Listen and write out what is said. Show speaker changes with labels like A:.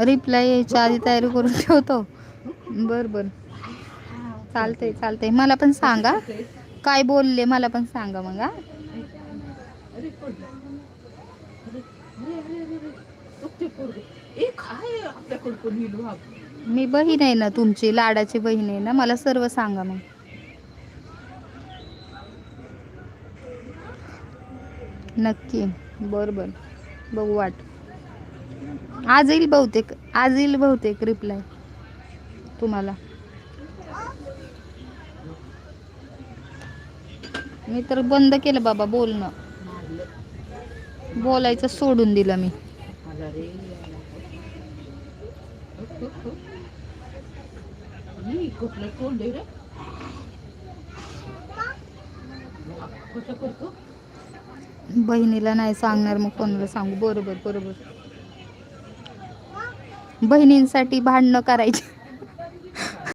A: Reply यायच्या आधी तयारी करून ठेवतो. बर बर, चालतंय चालतंय. मला पण सांगा काय बोलले, मला पण सांगा मग. हा, मी बहीण आहे ना तुमची, लाडाची बहीण आहे ना, मला सर्व सांगा मग. नक्की, बर बर, बघू वाट. आज येईल बहुतेक, आज येईल बहुतेक रिप्लाय तुम्हाला. मी तर बंद केलं बाबा बोलणं, बोलायचं सोडून दिलं मी. कुठलं तोंड आहे रे? बहिणीला नाही सांगणार मग कोणाला सांगू? बरोबर बरोबर. बहिणींसाठी भांडणं करायची.